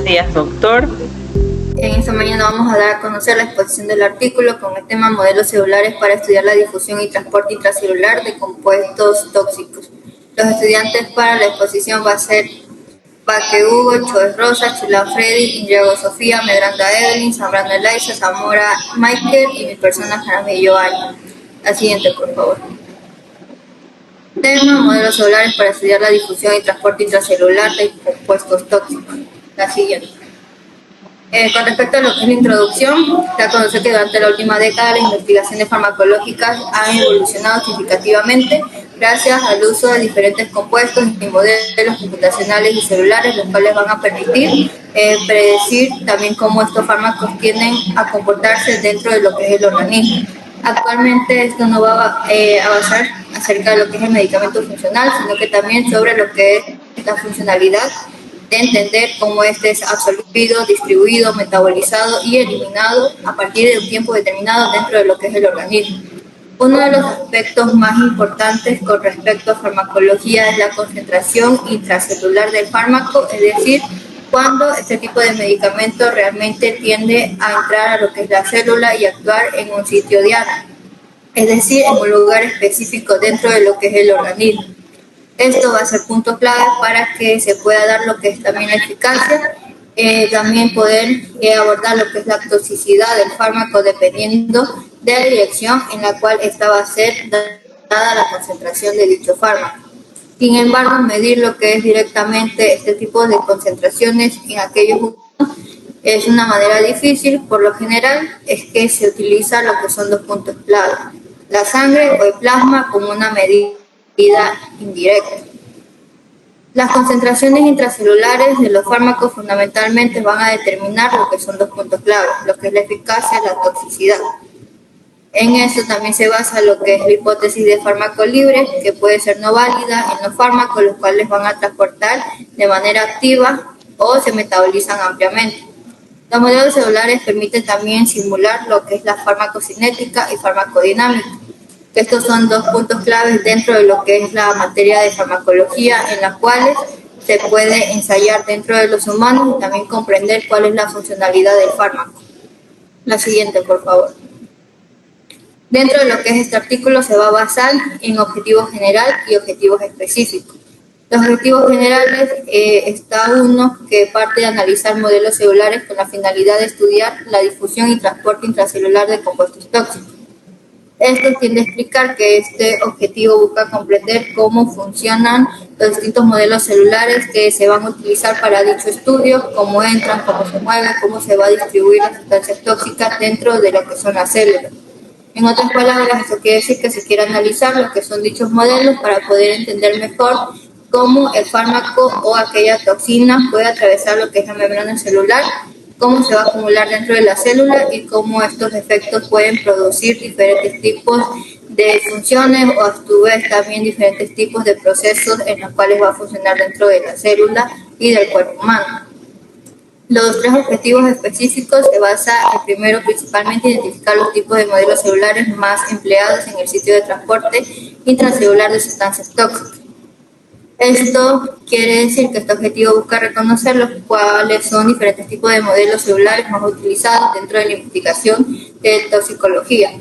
Buenos días, doctor. En esta mañana vamos a dar a conocer la exposición del artículo con el tema modelos celulares para estudiar la difusión y transporte intracelular de compuestos tóxicos. Los estudiantes para la exposición va a ser Baque Hugo, Choes Rosa, Chula Freddy, Indriago Sofía, Medranda Evelyn, Zambrano Elaiza, Zamora Michael y mi persona Jaramillo Año. La siguiente, por favor. Tema modelos celulares para estudiar la difusión y transporte intracelular de compuestos tóxicos. La siguiente. Con respecto a lo que es la introducción, se ha conocido que durante la última década las investigaciones farmacológicas han evolucionado significativamente gracias al uso de diferentes compuestos y modelos computacionales y celulares, los cuales van a permitir predecir también cómo estos fármacos tienden a comportarse dentro de lo que es el organismo. Actualmente esto no va a basar acerca de lo que es el medicamento funcional, sino que también sobre lo que es la funcionalidad de entender cómo este es absorbido, distribuido, metabolizado y eliminado a partir de un tiempo determinado dentro de lo que es el organismo. Uno de los aspectos más importantes con respecto a farmacología es la concentración intracelular del fármaco, es decir, cuando este tipo de medicamento realmente tiende a entrar a lo que es la célula y actuar en un sitio diana, es decir, en un lugar específico dentro de lo que es el organismo. Esto va a ser punto clave para que se pueda dar lo que es también la eficacia, también poder abordar lo que es la toxicidad del fármaco dependiendo de la dirección en la cual esta va a ser dada la concentración de dicho fármaco. Sin embargo, medir lo que es directamente este tipo de concentraciones en aquellos humanos es una manera difícil. Por lo general es que se utiliza lo que son dos puntos clave, la sangre o el plasma como una medida indirecta. Las concentraciones intracelulares de los fármacos fundamentalmente van a determinar lo que son dos puntos clave, lo que es la eficacia y la toxicidad. En eso también se basa lo que es la hipótesis de fármaco libre, que puede ser no válida en los fármacos, los cuales van a transportar de manera activa o se metabolizan ampliamente. Los modelos celulares permiten también simular lo que es la farmacocinética y farmacodinámica. Estos son dos puntos claves dentro de lo que es la materia de farmacología, en las cuales se puede ensayar dentro de los humanos y también comprender cuál es la funcionalidad del fármaco. La siguiente, por favor. Dentro de lo que es este artículo se va a basar en objetivo general y objetivos específicos. Los objetivos generales está uno que parte de analizar modelos celulares con la finalidad de estudiar la difusión y transporte intracelular de compuestos tóxicos. Esto tiende a explicar que este objetivo busca comprender cómo funcionan los distintos modelos celulares que se van a utilizar para dicho estudio, cómo entran, cómo se mueven, cómo se va a distribuir las sustancias tóxicas dentro de lo que son las células. En otras palabras, esto quiere decir que se quiere analizar lo que son dichos modelos para poder entender mejor cómo el fármaco o aquella toxina puede atravesar lo que es la membrana celular, cómo se va a acumular dentro de la célula y cómo estos efectos pueden producir diferentes tipos de funciones o a su vez también diferentes tipos de procesos en los cuales va a funcionar dentro de la célula y del cuerpo humano. Los tres objetivos específicos se basa en primero principalmente identificar los tipos de modelos celulares más empleados en el sitio de transporte intracelular de sustancias tóxicas. Esto quiere decir que este objetivo busca reconocer los cuáles son diferentes tipos de modelos celulares más utilizados dentro de la investigación de toxicología,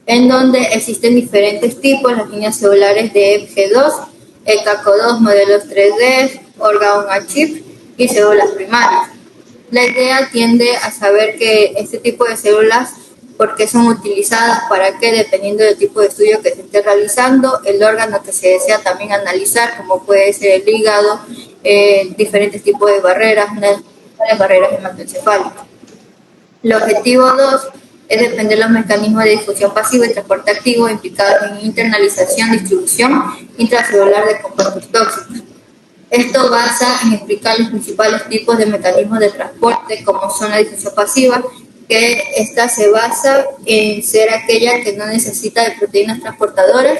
en donde existen diferentes tipos, las líneas celulares de EPG2, ECACO2, modelos 3D, organ-on-a-chip y células primarias. La idea tiende a saber que este tipo de células, por qué son utilizadas, para qué, dependiendo del tipo de estudio que se esté realizando, el órgano que se desea también analizar, como puede ser el hígado, diferentes tipos de barreras, las barreras hematoencefálicas. El objetivo 2 es defender los mecanismos de difusión pasiva y transporte activo implicados en internalización, distribución intracelular de compuestos tóxicos. Esto basa en explicar los principales tipos de mecanismos de transporte, como son la difusión pasiva, que esta se basa en ser aquella que no necesita de proteínas transportadoras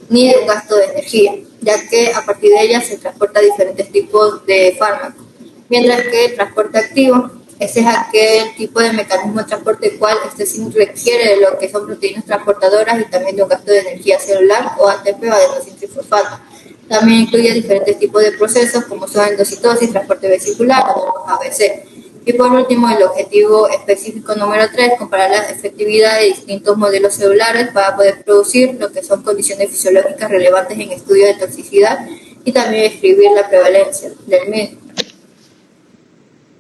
ni de un gasto de energía, ya que a partir de ella se transporta diferentes tipos de fármacos. Mientras que el transporte activo, ese es aquel tipo de mecanismo de transporte el cual sí requiere de lo que son proteínas transportadoras y también de un gasto de energía celular o ATP o adenosintrifosfato. También incluye diferentes tipos de procesos como son endocitosis, transporte vesicular o los ABC. Y por último, el objetivo específico número 3, comparar la efectividad de distintos modelos celulares para poder producir lo que son condiciones fisiológicas relevantes en estudios de toxicidad y también escribir la prevalencia del mismo.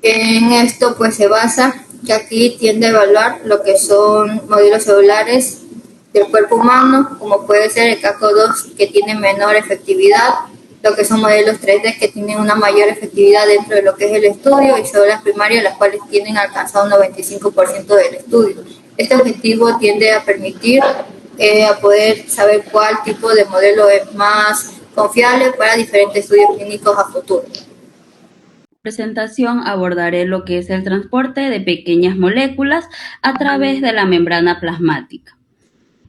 En esto pues se basa que aquí tiende a evaluar lo que son modelos celulares del cuerpo humano, como puede ser el CACO2 que tiene menor efectividad, lo que son modelos 3D que tienen una mayor efectividad dentro de lo que es el estudio y células primarias las cuales tienen alcanzado un 95% del estudio. Este objetivo tiende a permitir a poder saber cuál tipo de modelo es más confiable para diferentes estudios clínicos a futuro. Presentación abordaré lo que es el transporte de pequeñas moléculas a través de la membrana plasmática.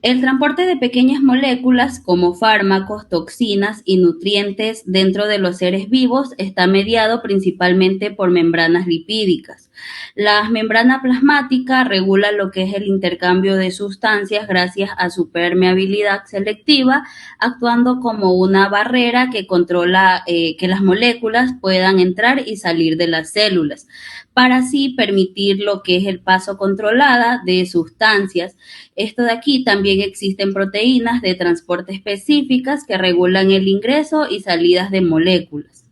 El transporte de pequeñas moléculas como fármacos, toxinas y nutrientes dentro de los seres vivos está mediado principalmente por membranas lipídicas. La membrana plasmática regula lo que es el intercambio de sustancias gracias a su permeabilidad selectiva, actuando como una barrera que controla que las moléculas puedan entrar y salir de las células, para así permitir lo que es el paso controlada de sustancias. Esto de aquí también existen proteínas de transporte específicas que regulan el ingreso y salidas de moléculas.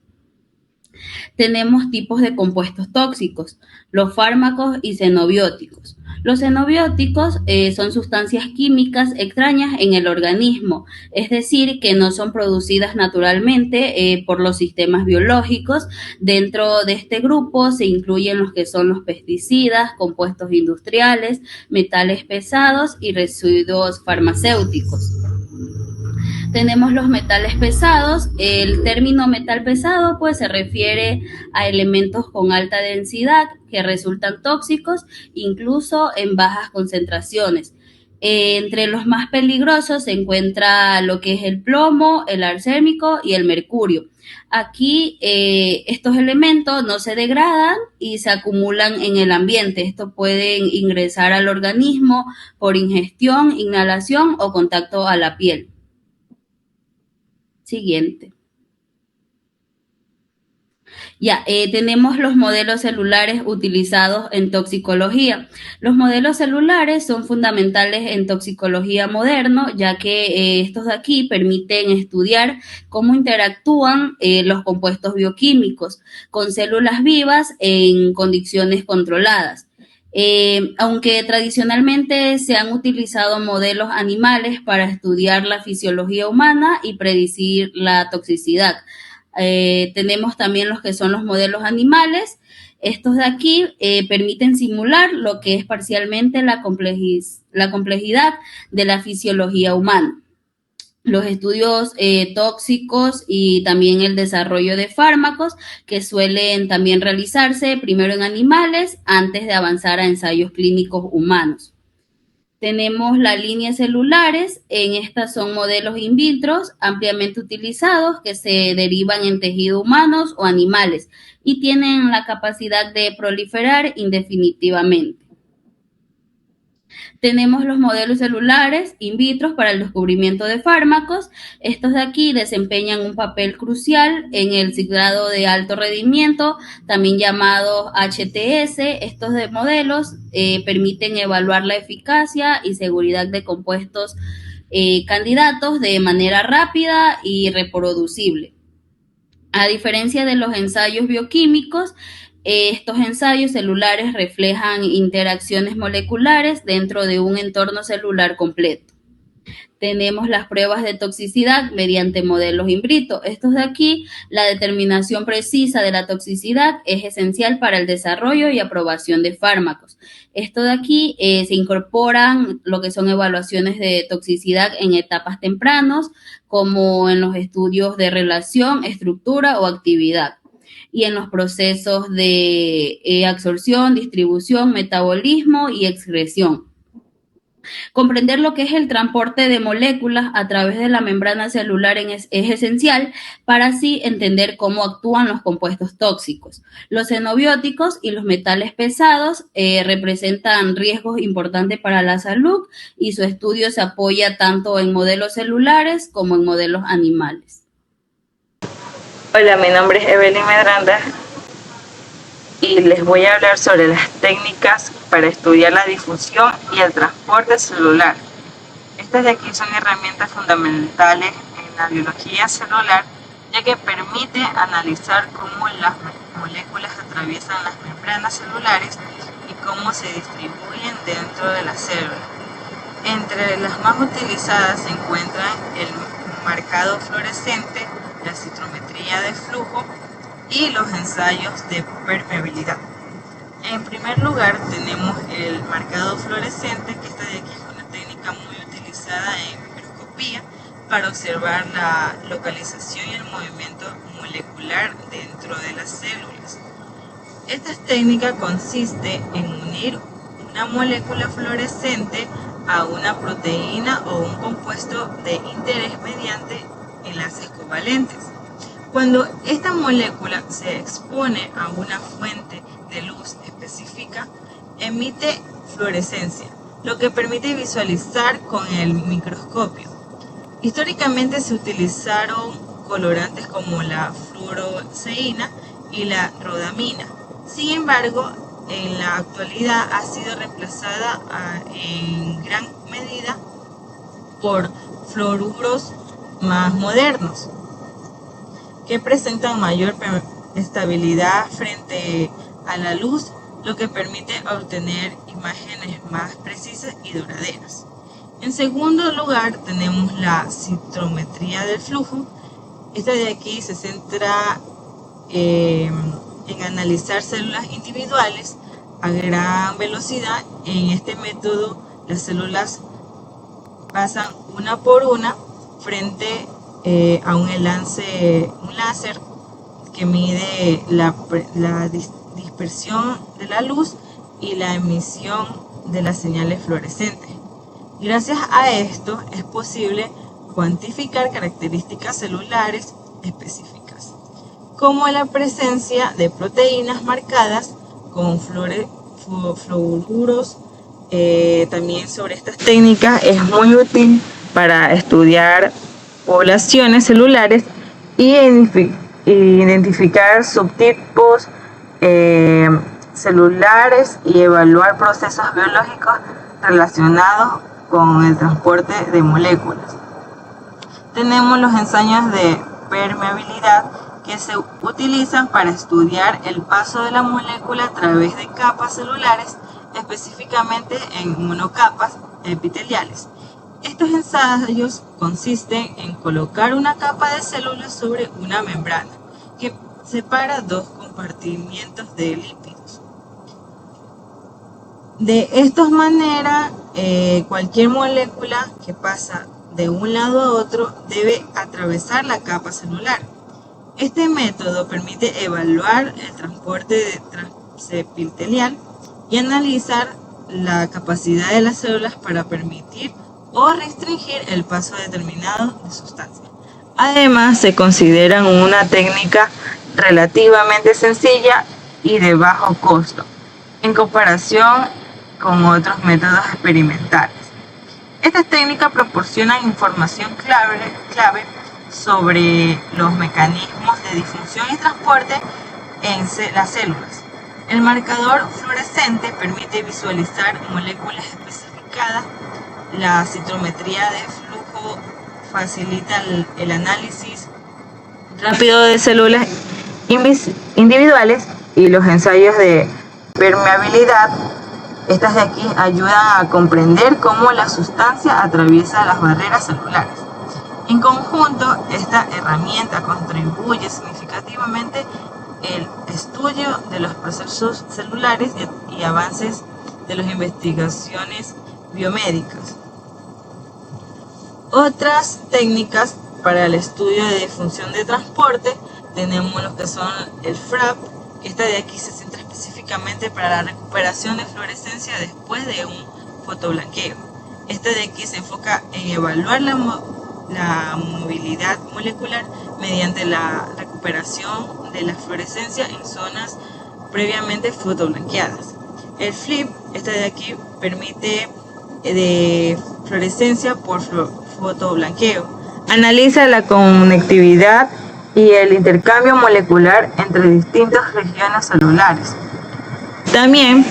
Tenemos tipos de compuestos tóxicos, los fármacos y xenobióticos. Los xenobióticos son sustancias químicas extrañas en el organismo, es decir, que no son producidas naturalmente por los sistemas biológicos. Dentro de este grupo se incluyen los que son los pesticidas, compuestos industriales, metales pesados y residuos farmacéuticos. Tenemos los metales pesados. El término metal pesado pues se refiere a elementos con alta densidad que resultan tóxicos incluso en bajas concentraciones. Entre los más peligrosos se encuentra lo que es el plomo, el arsénico y el mercurio. Aquí estos elementos no se degradan y se acumulan en el ambiente. Estos pueden ingresar al organismo por ingestión, inhalación o contacto a la piel. Siguiente. Tenemos los modelos celulares utilizados en toxicología. Los modelos celulares son fundamentales en toxicología moderno, ya que estos de aquí permiten estudiar cómo interactúan los compuestos bioquímicos con células vivas en condiciones controladas. Aunque tradicionalmente se han utilizado modelos animales para estudiar la fisiología humana y predecir la toxicidad. Tenemos también los que son los modelos animales. Estos de aquí permiten simular lo que es parcialmente la complejidad de la fisiología humana. Los estudios tóxicos y también el desarrollo de fármacos que suelen también realizarse primero en animales antes de avanzar a ensayos clínicos humanos. Tenemos las líneas celulares. En estas son modelos in vitro ampliamente utilizados que se derivan en tejidos humanos o animales y tienen la capacidad de proliferar indefinitivamente. Tenemos los modelos celulares in vitro para el descubrimiento de fármacos. Estos de aquí desempeñan un papel crucial en el ciclado de alto rendimiento, también llamados HTS. Estos de modelos permiten evaluar la eficacia y seguridad de compuestos candidatos de manera rápida y reproducible. A diferencia de los ensayos bioquímicos, estos ensayos celulares reflejan interacciones moleculares dentro de un entorno celular completo. Tenemos las pruebas de toxicidad mediante modelos in vitro. Estos de aquí, la determinación precisa de la toxicidad es esencial para el desarrollo y aprobación de fármacos. Esto de aquí se incorporan lo que son evaluaciones de toxicidad en etapas tempranas, como en los estudios de relación, estructura o actividad, y en los procesos de absorción, distribución, metabolismo y excreción. Comprender lo que es el transporte de moléculas a través de la membrana celular es esencial para así entender cómo actúan los compuestos tóxicos. Los xenobióticos y los metales pesados representan riesgos importantes para la salud y su estudio se apoya tanto en modelos celulares como en modelos animales. Hola, mi nombre es Evelyn Medranda y les voy a hablar sobre las técnicas para estudiar la difusión y el transporte celular. Estas de aquí son herramientas fundamentales en la biología celular, ya que permite analizar cómo las moléculas atraviesan las membranas celulares y cómo se distribuyen dentro de la célula. Entre las más utilizadas se encuentran el marcado fluorescente, la citrometría de flujo y los ensayos de permeabilidad. En primer lugar tenemos el marcado fluorescente, que esta de aquí es una técnica muy utilizada en microscopía para observar la localización y el movimiento molecular dentro de las células. Esta técnica consiste en unir una molécula fluorescente a una proteína o un compuesto de interés mediante enlaces covalentes. Cuando esta molécula se expone a una fuente de luz específica, emite fluorescencia, lo que permite visualizar con el microscopio. Históricamente se utilizaron colorantes como la fluoroceína y la rodamina. Sin embargo, en la actualidad ha sido reemplazada en gran medida por fluoruros más modernos, que presentan mayor estabilidad frente a la luz, lo que permite obtener imágenes más precisas y duraderas. En segundo lugar tenemos la citrometría del flujo. Esta de aquí se centra en analizar células individuales a gran velocidad. En este método las células pasan una por una frente a un láser que mide la dispersión de la luz y la emisión de las señales fluorescentes. Gracias a esto es posible cuantificar características celulares específicas, como la presencia de proteínas marcadas con fluoruros. También sobre estas técnicas es muy útil para estudiar poblaciones celulares y identificar subtipos celulares y evaluar procesos biológicos relacionados con el transporte de moléculas. Tenemos los ensayos de permeabilidad, que se utilizan para estudiar el paso de la molécula a través de capas celulares, específicamente en monocapas epiteliales. Estos ensayos consisten en colocar una capa de células sobre una membrana que separa dos compartimientos de lípidos. De esta manera, cualquier molécula que pasa de un lado a otro debe atravesar la capa celular. Este método permite evaluar el transporte transepitelial y analizar la capacidad de las células para permitir o restringir el paso determinado de sustancias. Además, se consideran una técnica relativamente sencilla y de bajo costo en comparación con otros métodos experimentales. Estas técnicas proporcionan información clave sobre los mecanismos de difusión y transporte en las células. El marcador fluorescente permite visualizar moléculas especificadas. La citrometría de flujo facilita el análisis rápido de células individuales, y los ensayos de permeabilidad, estas de aquí, ayudan a comprender cómo la sustancia atraviesa las barreras celulares. En conjunto, esta herramienta contribuye significativamente el estudio de los procesos celulares y avances de las investigaciones biomédicas. Otras técnicas para el estudio de difusión de transporte tenemos lo que son el FRAP, que esta de aquí se centra específicamente para la recuperación de fluorescencia después de un fotoblanqueo. Esta de aquí se enfoca en evaluar la movilidad molecular mediante la recuperación de la fluorescencia en zonas previamente fotoblanqueadas. El FLIP, esta de aquí, permite de fluorescencia por fotoblanqueo. Analiza la conectividad y el intercambio molecular entre distintas regiones celulares. También,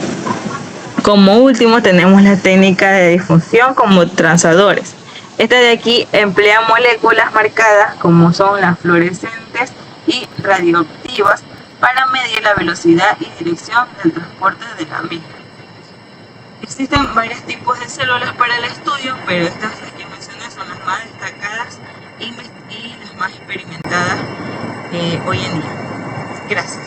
como último, tenemos la técnica de difusión como transadores. Esta de aquí emplea moléculas marcadas como son las fluorescentes y radioactivas para medir la velocidad y dirección del transporte de la misma. Existen varios tipos de células para el estudio, pero estas las que mencioné son las más destacadas y las más experimentadas hoy en día. Gracias.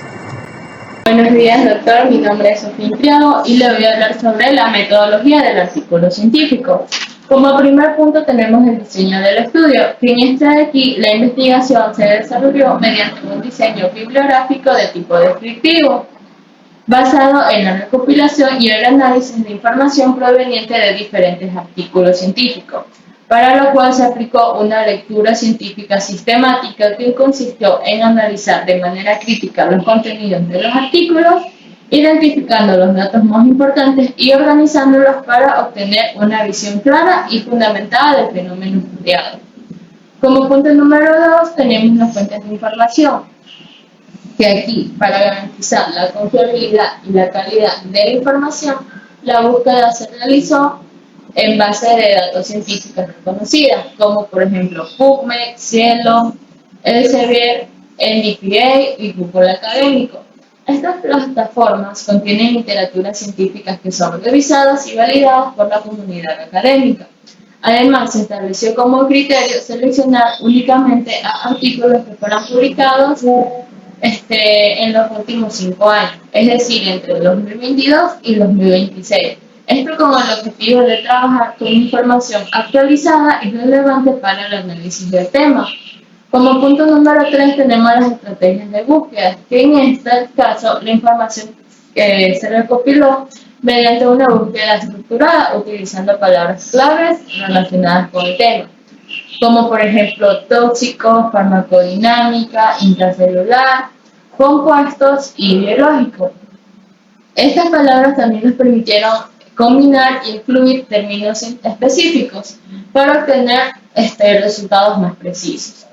Buenos días, doctor. Mi nombre es Sofía Triago y le voy a hablar sobre la metodología del artículo científico. Como primer punto tenemos el diseño del estudio, que en este de aquí la investigación se desarrolló mediante un diseño bibliográfico de tipo descriptivo, basado en la recopilación y el análisis de información proveniente de diferentes artículos científicos, para lo cual se aplicó una lectura científica sistemática que consistió en analizar de manera crítica los contenidos de los artículos, identificando los datos más importantes y organizándolos para obtener una visión clara y fundamentada del fenómeno estudiado. Como punto número 2 tenemos las fuentes de información, que aquí, para garantizar la confiabilidad y la calidad de la información, la búsqueda se realizó en base de datos científicos reconocidas, como por ejemplo PubMed, Cielo, Elsevier, NDPA y Google Académico. Estas plataformas contienen literaturas científicas que son revisadas y validadas por la comunidad académica. Además, se estableció como criterio seleccionar únicamente a artículos que fueran publicados en los últimos 5 años, es decir, entre el 2022 y el 2026. Esto con el objetivo de trabajar con información actualizada y relevante para el análisis del tema. Como punto número 3 tenemos las estrategias de búsqueda, que en este caso la información se recopiló mediante una búsqueda estructurada utilizando palabras claves relacionadas con el tema, como por ejemplo tóxico, farmacodinámica, intracelular, compuestos y biológico. Estas palabras también nos permitieron combinar y incluir términos específicos para obtener resultados más precisos.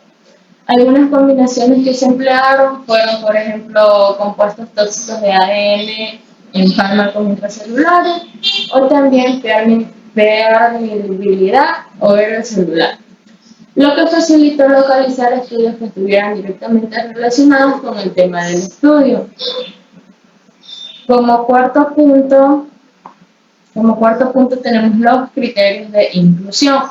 Algunas combinaciones que se emplearon fueron, por ejemplo, compuestos tóxicos de ADN en fármacos intracelulares o también permeabilidad o barrera celular, lo que facilitó localizar estudios que estuvieran directamente relacionados con el tema del estudio. Como cuarto punto tenemos los criterios de inclusión,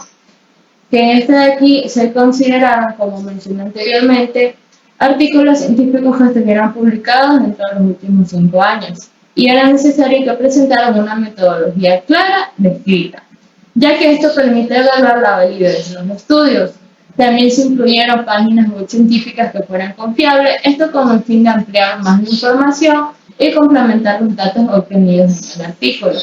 que en este de aquí se consideraron, como mencioné anteriormente, artículos científicos que estuvieran publicados dentro de los últimos 5 años y era necesario que presentaran una metodología clara, descrita, ya que esto permite evaluar la validez de los estudios. También se incluyeron páginas web científicas que fueran confiables, esto con el fin de ampliar más la información y complementar los datos obtenidos en el artículo.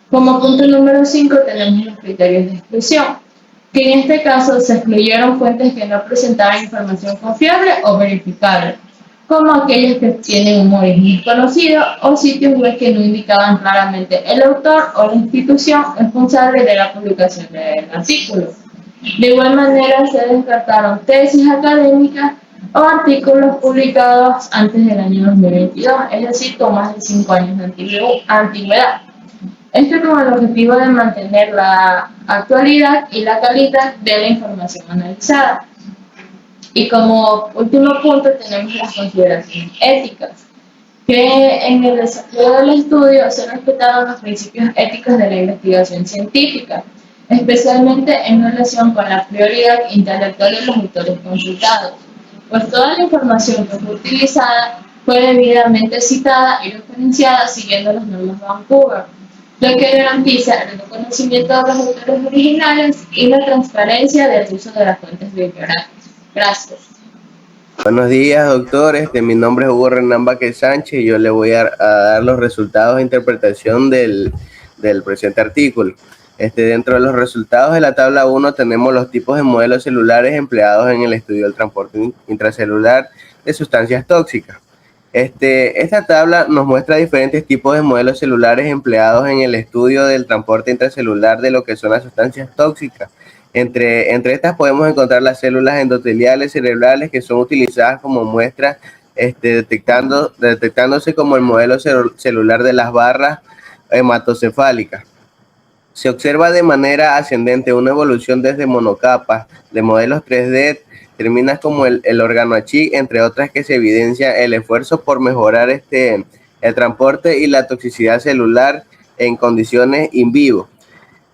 Como punto número 5 tenemos los criterios de exclusión, que en este caso se excluyeron fuentes que no presentaban información confiable o verificable, como aquellas que tienen un origen desconocido o sitios web que no indicaban claramente el autor o la institución responsable de la publicación del artículo. De igual manera se descartaron tesis académicas o artículos publicados antes del año 2022, es decir, con más de 5 años de antigüedad. Esto con el objetivo de mantener la actualidad y la calidad de la información analizada. Y como último punto tenemos las consideraciones éticas, que en el desarrollo del estudio se respetaron los principios éticos de la investigación científica, especialmente en relación con la prioridad intelectual de los autores consultados, pues toda la información que fue utilizada fue debidamente citada y referenciada siguiendo las normas de Vancouver, lo que garantiza el reconocimiento de los autores originales y la transparencia del uso de las fuentes bibliográficas. Gracias. Buenos días, doctor. Mi nombre es Hugo Renán Vázquez Sánchez y yo le voy a dar los resultados de interpretación del presente artículo. Dentro de los resultados de la tabla 1 tenemos los tipos de modelos celulares empleados en el estudio del transporte intracelular de sustancias tóxicas. Esta tabla nos muestra diferentes tipos de modelos celulares empleados en el estudio del transporte intracelular de lo que son las sustancias tóxicas. Entre estas podemos encontrar las células endoteliales cerebrales, que son utilizadas como muestras, detectándose como el modelo celular de las barras hematocefálicas. Se observa de manera ascendente una evolución desde monocapas de modelos 3D, termina como el órgano Achig, entre otras, que se evidencia el esfuerzo por mejorar el transporte y la toxicidad celular en condiciones in vivo.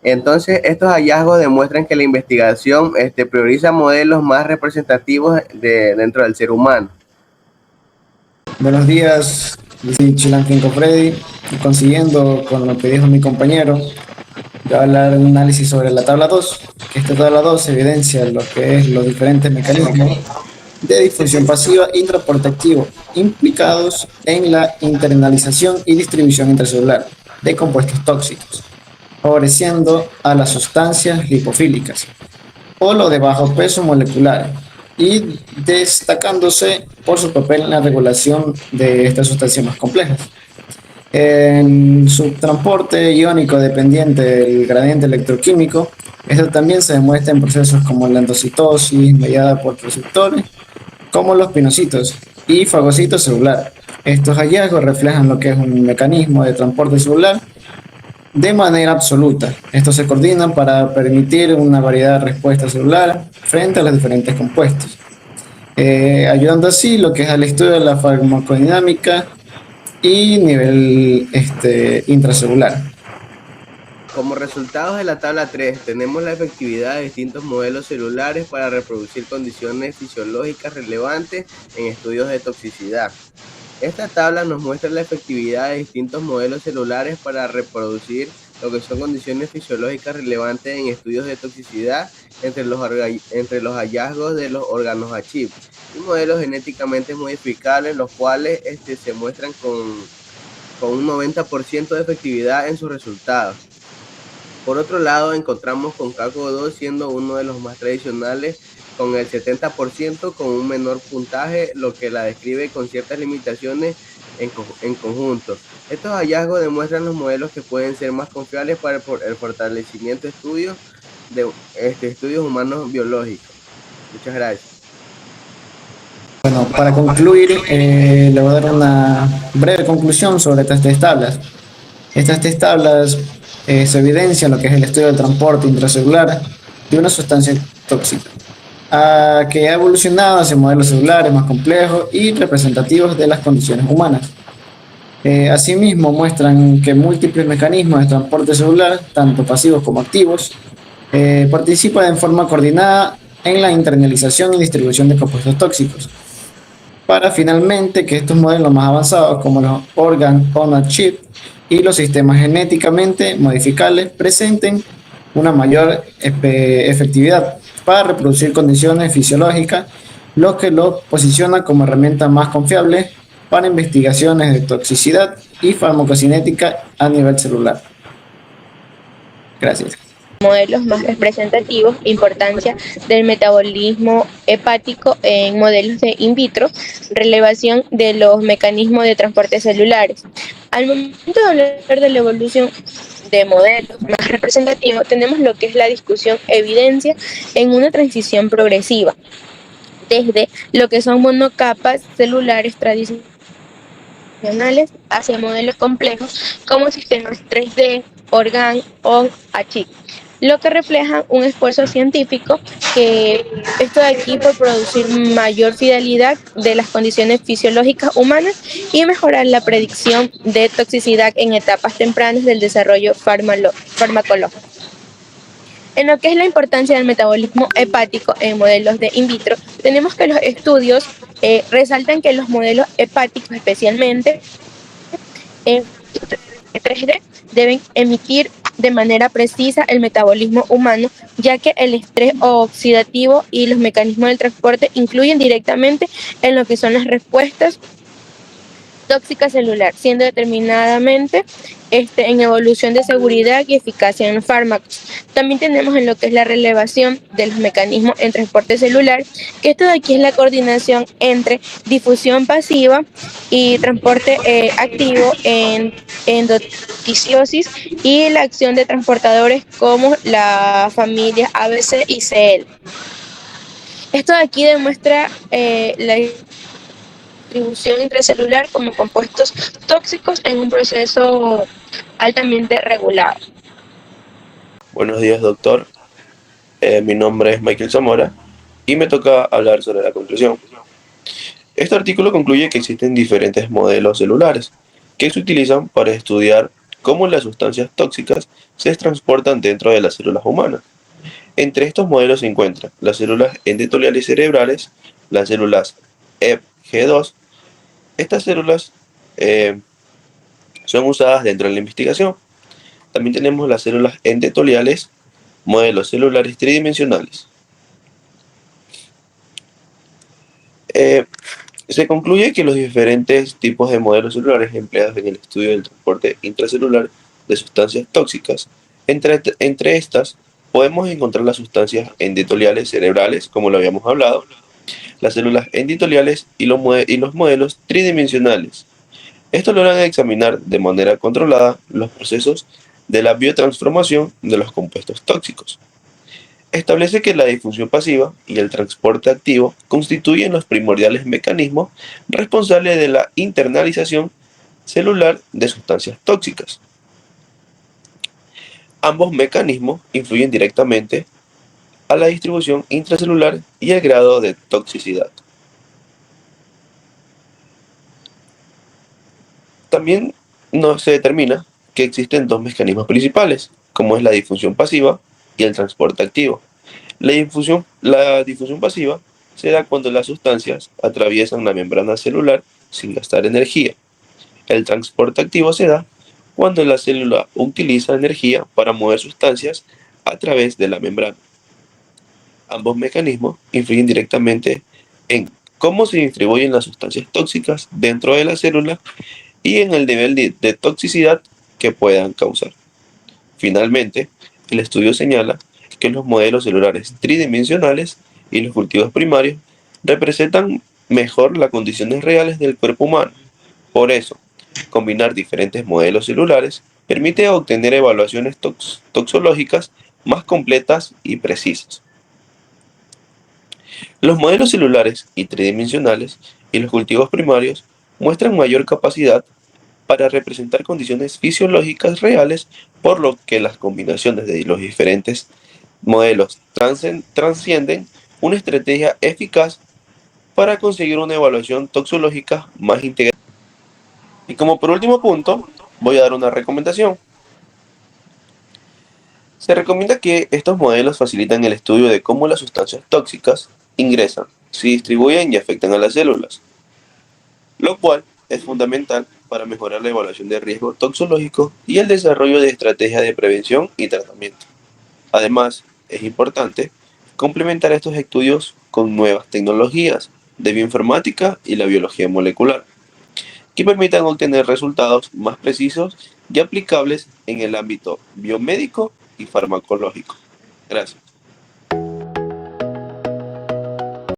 Entonces, estos hallazgos demuestran que la investigación prioriza modelos más representativos dentro del ser humano. Buenos días, yo soy Chilanquinco Freddy, y consiguiendo con lo que dijo mi compañero, voy a hablar de un análisis sobre la tabla 2, que esta tabla 2 evidencia lo que es los diferentes mecanismos de difusión pasiva y transporte activo implicados en la internalización y distribución intracelular de compuestos tóxicos, favoreciendo a las sustancias lipofílicas o los de bajo peso molecular y destacándose por su papel en la regulación de estas sustancias más complejas. En su transporte iónico dependiente del gradiente electroquímico, esto también se demuestra en procesos como la endocitosis mediada por receptores, como los pinocitos y fagocitos celular. Estos hallazgos reflejan lo que es un mecanismo de transporte celular de manera absoluta. Estos se coordinan para permitir una variedad de respuesta celular frente a los diferentes compuestos, ayudando así lo que es al estudio de la farmacodinámica y nivel intracelular. Como resultados de la tabla 3, tenemos la efectividad de distintos modelos celulares para reproducir condiciones fisiológicas relevantes en estudios de toxicidad. Esta tabla nos muestra la efectividad de distintos modelos celulares para reproducir lo que son condiciones fisiológicas relevantes en estudios de toxicidad entre los hallazgos de los órganos Achig y modelos genéticamente modificables, los cuales se muestran con un 90% de efectividad en sus resultados. Por otro lado, encontramos con CACO2 siendo uno de los más tradicionales, con el 70%, con un menor puntaje, lo que la describe con ciertas limitaciones en conjunto. Estos hallazgos demuestran los modelos que pueden ser más confiables para el fortalecimiento de estudios humanos biológicos. Muchas gracias. Bueno, para concluir, le voy a dar una breve conclusión sobre estas tres tablas. Estas tres tablas se evidencian lo que es el estudio del transporte intracelular de una sustancia tóxica, que ha evolucionado hacia modelos celulares más complejos y representativos de las condiciones humanas. Asimismo, muestran que múltiples mecanismos de transporte celular, tanto pasivos como activos, participan en forma coordinada en la internalización y distribución de compuestos tóxicos, para finalmente que estos modelos más avanzados, como los organ-on-a-chip y los sistemas genéticamente modificables, presenten una mayor efectividad para reproducir condiciones fisiológicas, lo que los posiciona como herramienta más confiable para investigaciones de toxicidad y farmacocinética a nivel celular. Gracias. Modelos más representativos, importancia del metabolismo hepático en modelos de in vitro, relevación de los mecanismos de transporte celulares. Al momento de hablar de la evolución de modelos más representativos, tenemos lo que es la discusión evidencia en una transición progresiva, desde lo que son monocapas celulares tradicionales hacia modelos complejos como sistemas 3D, organ-on-a-chip, lo que refleja un esfuerzo científico que esto de aquí por producir mayor fidelidad de las condiciones fisiológicas humanas y mejorar la predicción de toxicidad en etapas tempranas del desarrollo farmacológico. En lo que es la importancia del metabolismo hepático en modelos de in vitro, tenemos que los estudios resaltan que los modelos hepáticos, especialmente en 3D, deben emitir de manera precisa el metabolismo humano, ya que el estrés oxidativo y los mecanismos del transporte influyen directamente en lo que son las respuestas tóxica celular, siendo determinadamente en evolución de seguridad y eficacia en los fármacos. También tenemos en lo que es la relevación de los mecanismos en transporte celular, que esto de aquí es la coordinación entre difusión pasiva y transporte activo en endoticiosis y la acción de transportadores como la familia ABC y CL. Esto de aquí demuestra la distribución intracelular como compuestos tóxicos en un proceso altamente regulado. Buenos días, doctor. Mi nombre es Michael Zamora y me toca hablar sobre la conclusión. Este artículo concluye que existen diferentes modelos celulares que se utilizan para estudiar cómo las sustancias tóxicas se transportan dentro de las células humanas. Entre estos modelos se encuentran las células endoteliales cerebrales, las células EPG2. Estas células son usadas dentro de la investigación. También tenemos las células endoteliales, modelos celulares tridimensionales. Se concluye que los diferentes tipos de modelos celulares empleados en el estudio del transporte intracelular de sustancias tóxicas, entre estas podemos encontrar las sustancias endoteliales cerebrales, como lo habíamos hablado, las células endoteliales y los modelos tridimensionales. Estos logran examinar de manera controlada los procesos de la biotransformación de los compuestos tóxicos. Establece que la difusión pasiva y el transporte activo constituyen los primordiales mecanismos responsables de la internalización celular de sustancias tóxicas. Ambos mecanismos influyen directamente a la distribución intracelular y el grado de toxicidad. También se determina que existen dos mecanismos principales, como es la difusión pasiva y el transporte activo. La difusión pasiva se da cuando las sustancias atraviesan la membrana celular sin gastar energía. El transporte activo se da cuando la célula utiliza energía para mover sustancias a través de la membrana. Ambos mecanismos influyen directamente en cómo se distribuyen las sustancias tóxicas dentro de la célula y en el nivel de toxicidad que puedan causar. Finalmente, el estudio señala que los modelos celulares tridimensionales y los cultivos primarios representan mejor las condiciones reales del cuerpo humano. Por eso, combinar diferentes modelos celulares permite obtener evaluaciones toxológicas más completas y precisas. Los modelos celulares y tridimensionales y los cultivos primarios muestran mayor capacidad para representar condiciones fisiológicas reales, por lo que las combinaciones de los diferentes modelos trascienden una estrategia eficaz para conseguir una evaluación toxológica más integral. Y como por último punto, voy a dar una recomendación. Se recomienda que estos modelos facilitan el estudio de cómo las sustancias tóxicas ingresan, se distribuyen y afectan a las células, lo cual es fundamental para mejorar la evaluación de riesgo toxológico y el desarrollo de estrategias de prevención y tratamiento. Además, es importante complementar estos estudios con nuevas tecnologías de bioinformática y la biología molecular, que permitan obtener resultados más precisos y aplicables en el ámbito biomédico y farmacológico. Gracias.